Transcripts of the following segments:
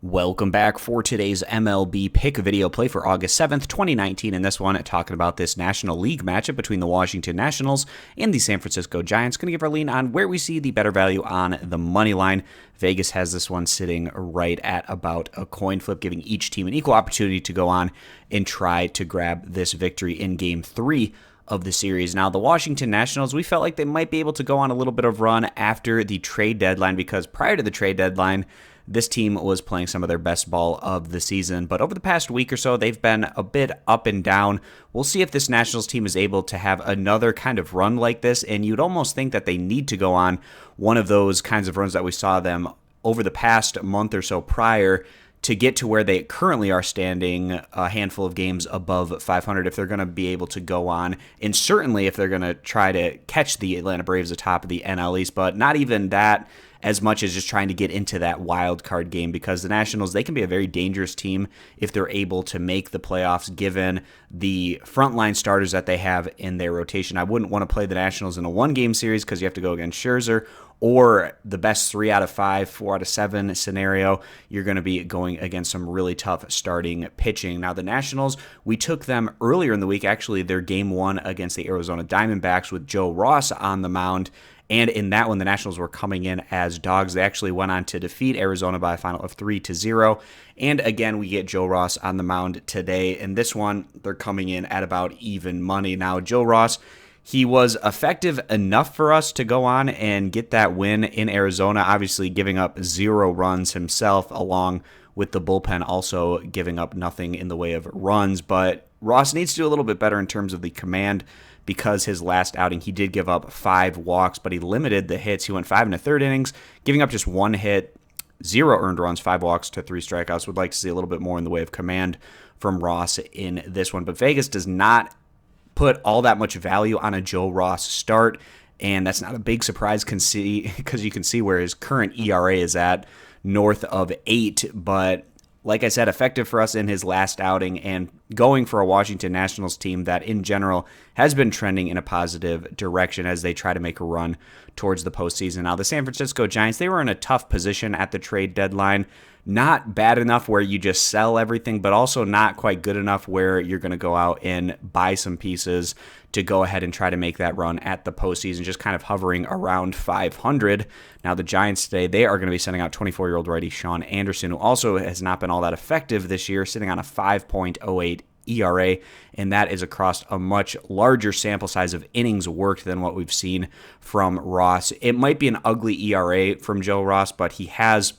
Welcome back for today's MLB pick video play for August 7th, 2019. In this one, talking about this National League matchup between the Washington Nationals and the San Francisco Giants. Going to give our lean on where we see the better value on the money line. Vegas has this one sitting right at about a coin flip, giving each team an equal opportunity to go on and try to grab this victory in Game 3 of the series. Now, the Washington Nationals, we felt like they might be able to go on a little bit of run after the trade deadline, because prior to the trade deadline, this team was playing some of their best ball of the season. But over the past week or so, they've been a bit up and down. We'll see if this Nationals team is able to have another kind of run like this, and you'd almost think that they need to go on one of those kinds of runs that we saw them over the past month or so prior to get to where they currently are standing, a handful of games above 500, if they're going to be able to go on, and certainly if they're going to try to catch the Atlanta Braves atop of the NL East, but not even that as much as just trying to get into that wild card game, because the Nationals, they can be a very dangerous team if they're able to make the playoffs, given the frontline starters that they have in their rotation. I wouldn't want to play the Nationals in a one-game series because you have to go against Scherzer, or the best 3 out of 5, 4 out of 7 scenario, you're going to be going against some really tough starting pitching. Now, the Nationals, we took them earlier in the week, actually their Game 1 against the Arizona Diamondbacks with Joe Ross on the mound. And in that one, the Nationals were coming in as dogs. They actually went on to defeat Arizona by a final of 3-0. And again, we get Joe Ross on the mound today. In this one, they're coming in at about even money. Now, Joe Ross, he was effective enough for us to go on and get that win in Arizona, obviously giving up 0 runs himself, along with the bullpen also giving up nothing in the way of runs. But Ross needs to do a little bit better in terms of the command, because his last outing, he did give up 5 walks, but he limited the hits. He went 5 1/3 innings, giving up just 1 hit, 0 earned runs, 5 walks to 3 strikeouts. Would like to see a little bit more in the way of command from Ross in this one. But Vegas does not put all that much value on a Joe Ross start, and that's not a big surprise because you can see where his current ERA is at, north of 8, but like I said, effective for us in his last outing, and going for a Washington Nationals team that in general has been trending in a positive direction as they try to make a run towards the postseason. Now, the San Francisco Giants, they were in a tough position at the trade deadline. Not bad enough where you just sell everything, but also not quite good enough where you're going to go out and buy some pieces to go ahead and try to make that run at the postseason, just kind of hovering around 500. Now, the Giants today, they are going to be sending out 24-year-old righty Sean Anderson, who also has not been all that effective this year, sitting on a 5.08 ERA, and that is across a much larger sample size of innings worked than what we've seen from Ross. It might be an ugly ERA from Joe Ross, but he has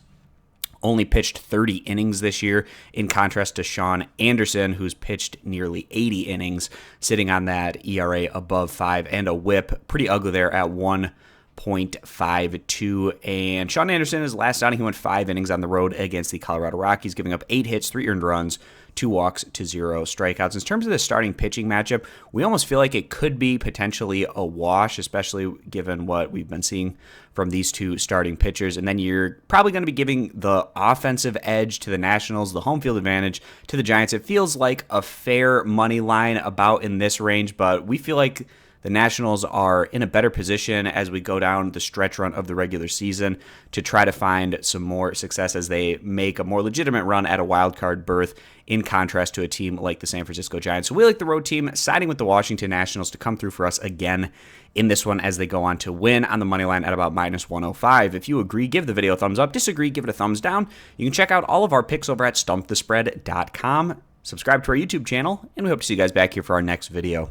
only pitched 30 innings this year, in contrast to Sean Anderson, who's pitched nearly 80 innings, sitting on that ERA above 5, and a whip pretty ugly there at 1.52. And Sean Anderson, his last outing, he went 5 innings on the road against the Colorado Rockies, giving up 8 hits, 3 earned runs, 2 walks to 0 strikeouts. In terms of the starting pitching matchup, we almost feel like it could be potentially a wash, especially given what we've been seeing from these two starting pitchers. And then you're probably going to be giving the offensive edge to the Nationals, the home field advantage to the Giants. It feels like a fair money line about in this range, but we feel like the Nationals are in a better position as we go down the stretch run of the regular season to try to find some more success as they make a more legitimate run at a wild card berth, in contrast to a team like the San Francisco Giants. So we like the road team, siding with the Washington Nationals to come through for us again in this one as they go on to win on the money line at about -105. If you agree, give the video a thumbs up. Disagree, give it a thumbs down. You can check out all of our picks over at stumpthespread.com. Subscribe to our YouTube channel, and we hope to see you guys back here for our next video.